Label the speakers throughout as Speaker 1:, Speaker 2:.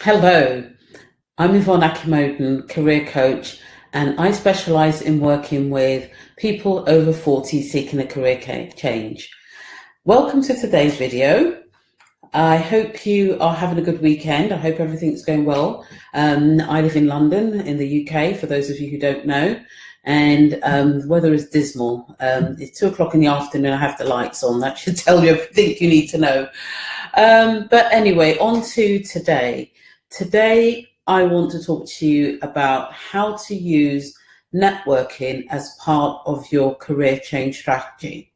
Speaker 1: Hello, I'm Yvonne Akimoden, career coach, and I specialise in working with people over 40 seeking a career change. Welcome to today's video. I hope you are having a good weekend. I hope everything's going well. I live in London in the UK, for those of you who don't know, and the weather is dismal. It's 2 o'clock in the afternoon. I have the lights on. That should tell you everything you need to know. But anyway, on to today. Today, I want to talk to you about how to use networking as part of your career change strategy.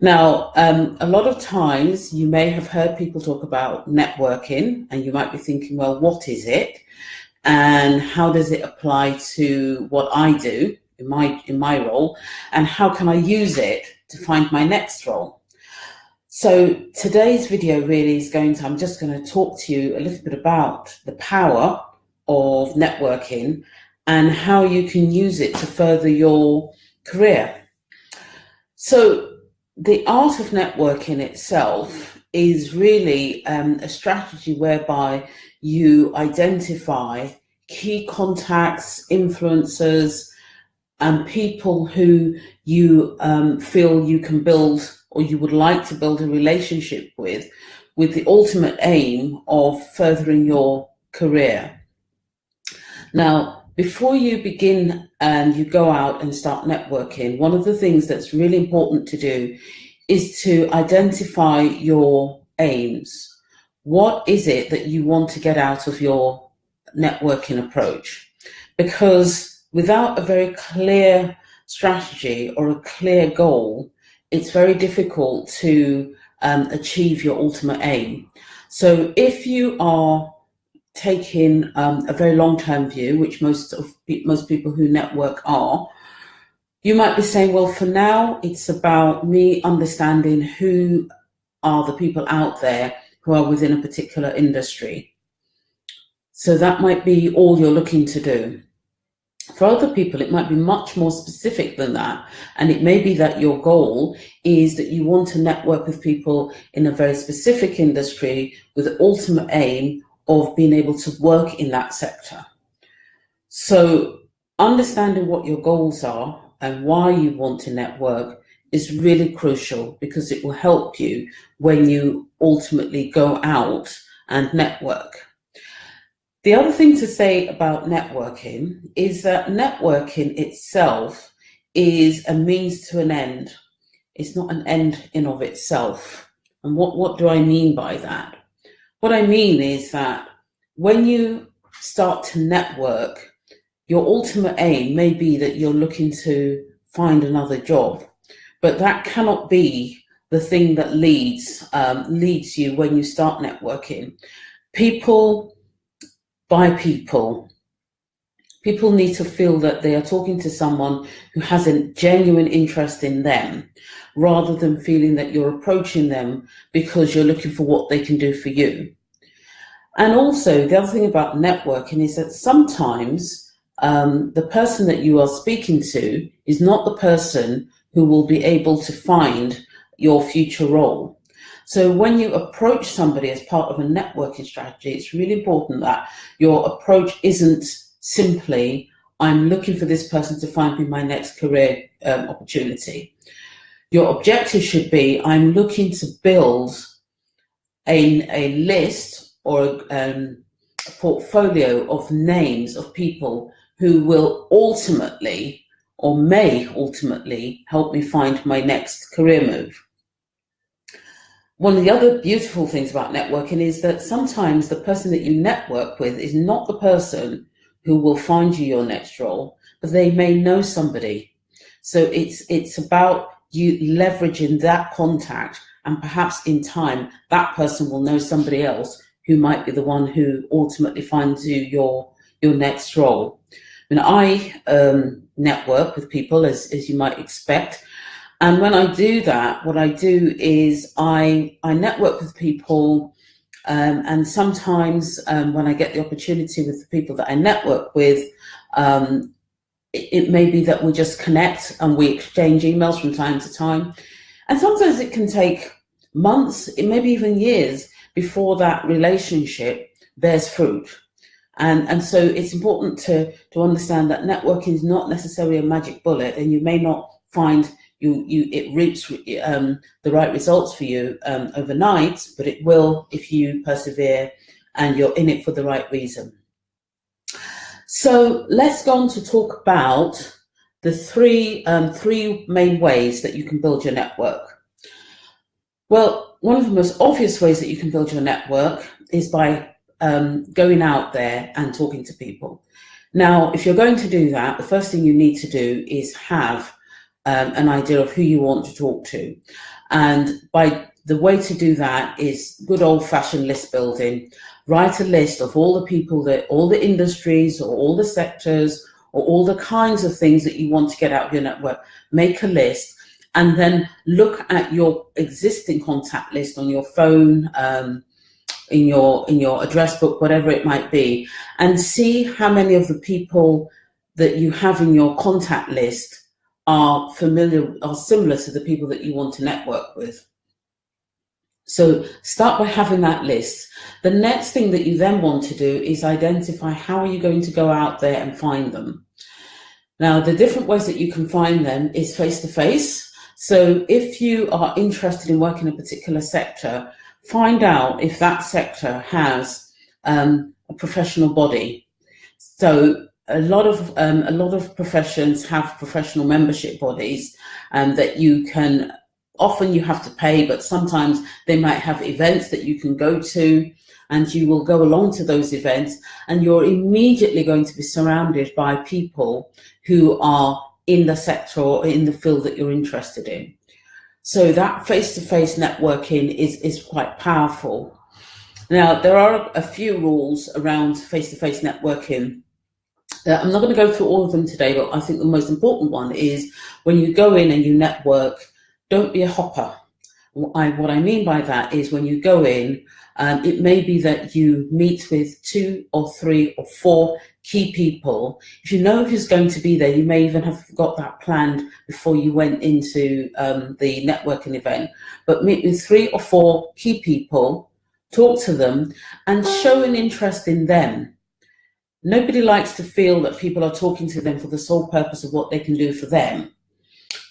Speaker 1: Now, a lot of times you may have heard people talk about networking, and you might be thinking, well, what is it? And how does it apply to what I do in my role? And how can I use it to find my next role? So today's video really is I'm just going to talk to you a little bit about the power of networking and how you can use it to further your career. So the art of networking itself is really a strategy whereby you identify key contacts, influencers, and people who you feel you can build or you would like to build a relationship with the ultimate aim of furthering your career. Now, before you begin and you go out and start networking, one of the things that's really important to do is to identify your aims. What is it that you want to get out of your networking approach? Because without a very clear strategy or a clear goal, it's very difficult to achieve your ultimate aim. So if you are taking a very long-term view, which most people who network are, you might be saying, well, for now, it's about me understanding who are the people out there who are within a particular industry. So that might be all you're looking to do. For other people, it might be much more specific than that. And it may be that your goal is that you want to network with people in a very specific industry with the ultimate aim of being able to work in that sector. So understanding what your goals are and why you want to network is really crucial, because it will help you when you ultimately go out and network. The other thing to say about networking is that networking itself is a means to an end. It's not an end in of itself. And what do I mean by that? What I mean is that when you start to network, your ultimate aim may be that you're looking to find another job, but that cannot be the thing that leads you when you start networking. People by people. People need to feel that they are talking to someone who has a genuine interest in them, rather than feeling that you're approaching them because you're looking for what they can do for you. And also, the other thing about networking is that sometimes the person that you are speaking to is not the person who will be able to find your future role. So when you approach somebody as part of a networking strategy, it's really important that your approach isn't simply, I'm looking for this person to find me my next career opportunity. Your objective should be, I'm looking to build a list or a portfolio of names of people who will ultimately or may ultimately help me find my next career move. One of the other beautiful things about networking is that sometimes the person that you network with is not the person who will find you your next role, but they may know somebody. So it's about you leveraging that contact, and perhaps in time, that person will know somebody else who might be the one who ultimately finds you your next role. I network with people, as you might expect. And when I do that, what I do is I network with people, and sometimes when I get the opportunity with the people that I network with, it may be that we just connect and we exchange emails from time to time. And sometimes it can take months, it may be even years before that relationship bears fruit. And so it's important to understand that networking is not necessarily a magic bullet, and you may not find it reaps the right results for you overnight, but it will if you persevere and you're in it for the right reason. So let's go on to talk about the three main ways that you can build your network. Well, one of the most obvious ways that you can build your network is by going out there and talking to people. Now, if you're going to do that, the first thing you need to do is have an idea of who you want to talk to. And the way to do that is good old-fashioned list building. Write a list of all the people, all the industries or all the sectors or all the kinds of things that you want to get out of your network. Make a list and then look at your existing contact list on your phone, in your address book, whatever it might be, and see how many of the people that you have in your contact list are similar to the people that you want to network with. So start by having that list. The next thing that you then want to do is identify how are you going to go out there and find them. Now, the different ways that you can find them is face-to-face. So if you are interested in working in a particular sector, find out if that sector has a professional body. So a lot of professions have professional membership bodies that you can. Often you have to pay, but sometimes they might have events that you can go to, and you will go along to those events, and you're immediately going to be surrounded by people who are in the sector or in the field that you're interested in. So that face-to-face networking is quite powerful. Now, there are a few rules around face-to-face networking. I'm not going to go through all of them today, but I think the most important one is when you go in and you network, don't be a hopper. What I mean by that is when you go in, it may be that you meet with 2 or 3 or 4 key people. If you know who's going to be there, you may even have got that planned before you went into the networking event. But meet with 3 or 4 key people, talk to them, and show an interest in them. Nobody likes to feel that people are talking to them for the sole purpose of what they can do for them.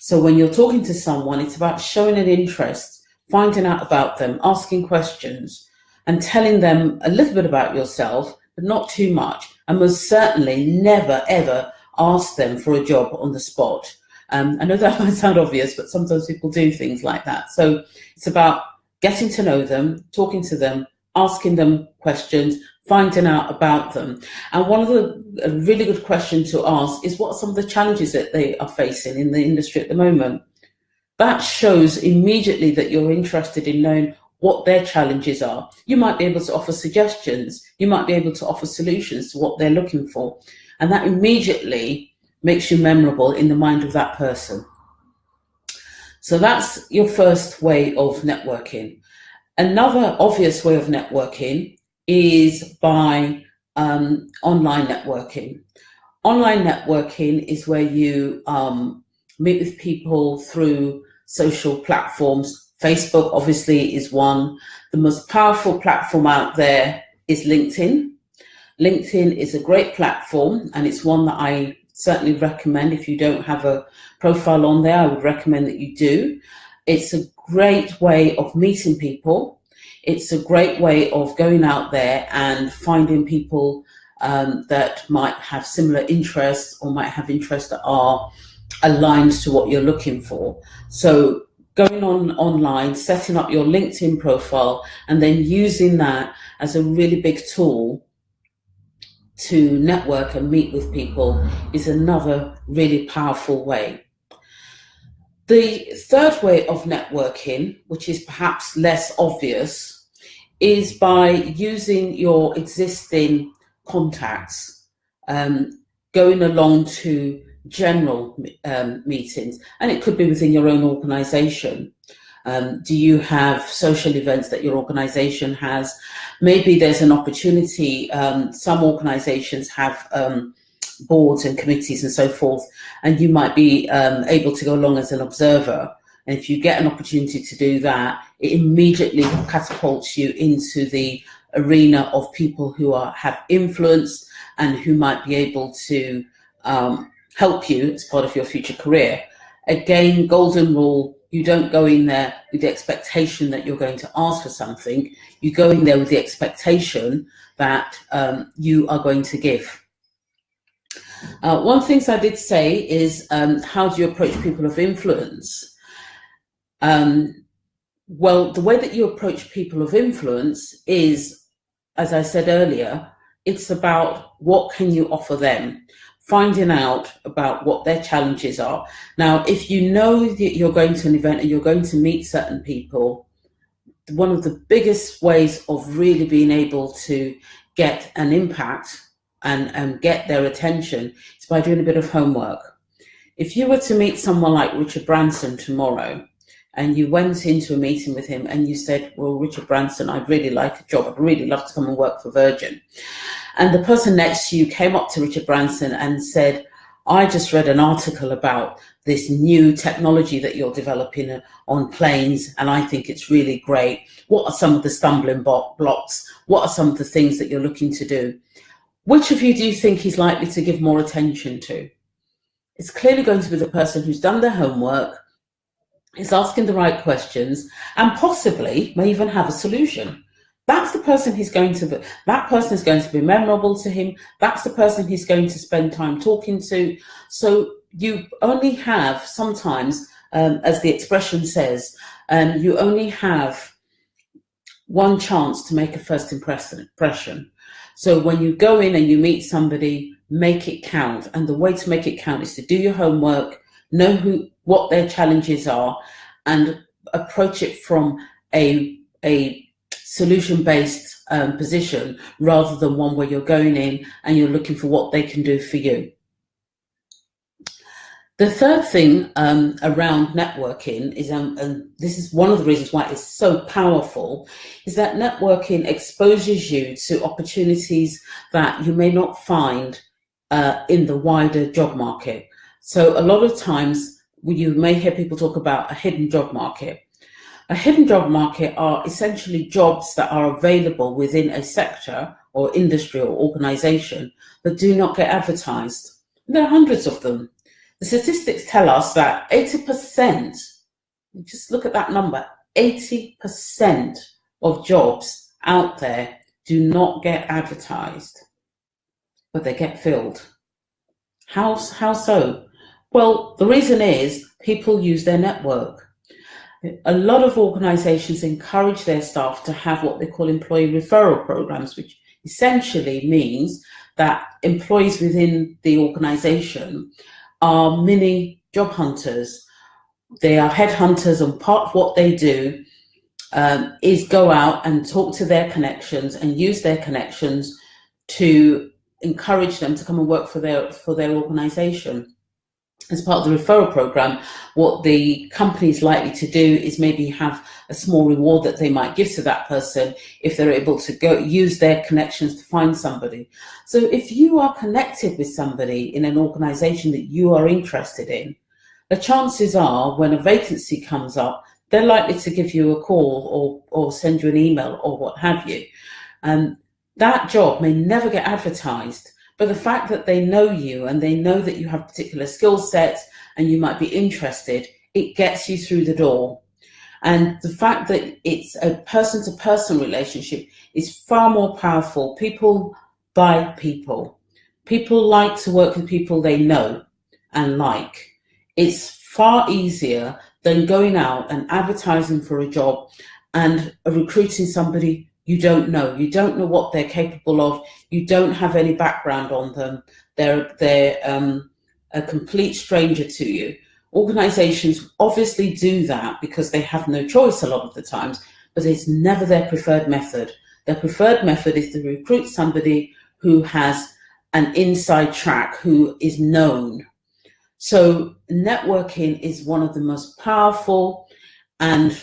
Speaker 1: So when you're talking to someone, it's about showing an interest, finding out about them, asking questions, and telling them a little bit about yourself, but not too much. And most certainly never, ever ask them for a job on the spot. I know that might sound obvious, but sometimes people do things like that. So it's about getting to know them, talking to them, asking them questions, finding out about them. And one of a really good question to ask is what are some of the challenges that they are facing in the industry at the moment? That shows immediately that you're interested in knowing what their challenges are. You might be able to offer suggestions. You might be able to offer solutions to what they're looking for. And that immediately makes you memorable in the mind of that person. So that's your first way of networking. Another obvious way of networking is by online networking. Online networking is where you meet with people through social platforms. Facebook obviously is one. The most powerful platform out there is LinkedIn. LinkedIn is a great platform, and it's one that I certainly recommend. If you don't have a profile on there, I would recommend that you do. It's a great way of meeting people. It's a great way of going out there and finding people that might have similar interests or might have interests that are aligned to what you're looking for. So going online, setting up your LinkedIn profile, and then using that as a really big tool to network and meet with people is another really powerful way. The third way of networking, which is perhaps less obvious, is by using your existing contacts, going along to general meetings, and it could be within your own organization. Do you have social events that your organization has? Maybe there's an opportunity. Some organizations have boards and committees and so forth, and you might be able to go along as an observer. And if you get an opportunity to do that, it immediately catapults you into the arena of people who have influence and who might be able to help you as part of your future career. Again, golden rule, you don't go in there with the expectation that you're going to ask for something. You go in there with the expectation that you are going to give. One thing I did say is, how do you approach people of influence? Well, the way that you approach people of influence is, as I said earlier, it's about what can you offer them, finding out about what their challenges are. Now, if you know that you're going to an event and you're going to meet certain people, one of the biggest ways of really being able to get an impact and get their attention is by doing a bit of homework. If you were to meet someone like Richard Branson tomorrow, and you went into a meeting with him and you said, well, Richard Branson, I'd really like a job. I'd really love to come and work for Virgin. And the person next to you came up to Richard Branson and said, I just read an article about this new technology that you're developing on planes, and I think it's really great. What are some of the stumbling blocks? What are some of the things that you're looking to do? Which of you do you think he's likely to give more attention to? It's clearly going to be the person who's done their homework, is asking the right questions, and possibly may even have a solution. That's the person he's going to be. That person is going to be memorable to him. That's the person he's going to spend time talking to. So you only have sometimes, as the expression says, you only have one chance to make a first impression. So when you go in and you meet somebody, make it count. And the way to make it count is to do your homework, know what their challenges are, and approach it from a solution-based position rather than one where you're going in and you're looking for what they can do for you. The third thing around networking is, and this is one of the reasons why it's so powerful, is that networking exposes you to opportunities that you may not find in the wider job market. So a lot of times you may hear people talk about a hidden job market. A hidden job market are essentially jobs that are available within a sector or industry or organization that do not get advertised. There are hundreds of them. The statistics tell us that 80%, just look at that number, 80% of jobs out there do not get advertised, but they get filled. How so? Well, the reason is people use their network. A lot of organizations encourage their staff to have what they call employee referral programs, which essentially means that employees within the organization are mini job hunters. They are headhunters, and part of what they do is go out and talk to their connections and use their connections to encourage them to come and work for their organization. As part of the referral program, what the company is likely to do is maybe have a small reward that they might give to that person if they're able to go use their connections to find somebody. So if you are connected with somebody in an organization that you are interested in, the chances are when a vacancy comes up, they're likely to give you a call or send you an email or what have you. That job may never get advertised, but the fact that they know you and they know that you have particular skill sets and you might be interested, it gets you through the door. And the fact that it's a person-to-person relationship is far more powerful. People buy people. People like to work with people they know and like. It's far easier than going out and advertising for a job and recruiting somebody you don't know. You don't know what they're capable of. You don't have any background on them. They're a complete stranger to you. Organizations obviously do that because they have no choice a lot of the times, but it's never their preferred method. Their preferred method is to recruit somebody who has an inside track, who is known. So networking is one of the most powerful and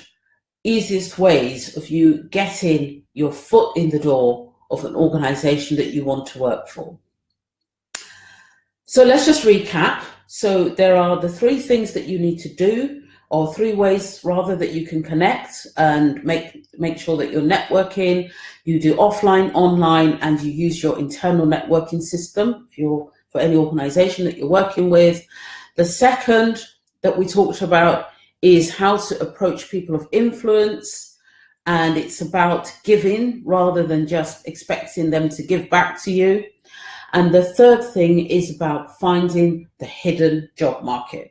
Speaker 1: easiest ways of you getting your foot in the door of an organization that you want to work for. So let's just recap. So there are the three things that you need to do or 3 ways rather that you can connect and make sure that you're networking. You do offline, online, and you use your internal networking system for any organization that you're working with. The second that we talked about is how to approach people of influence, and it's about giving rather than just expecting them to give back to you. And the third thing is about finding the hidden job market.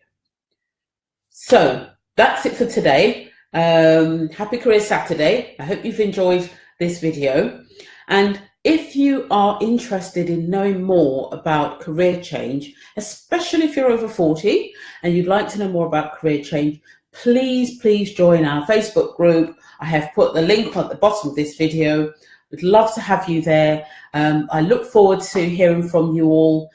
Speaker 1: So that's it for today. Happy Career Saturday. I hope you've enjoyed this video. And if you are interested in knowing more about career change, especially if you're over 40 and you'd like to know more about career change, please join our Facebook group. I have put the link at the bottom of this video. We'd love to have you there. I look forward to hearing from you all.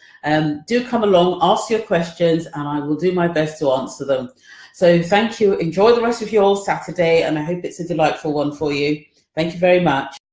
Speaker 1: Do come along, ask your questions, and I will do my best to answer them. So thank you. Enjoy the rest of your Saturday, and I hope it's a delightful one for you. Thank you very much.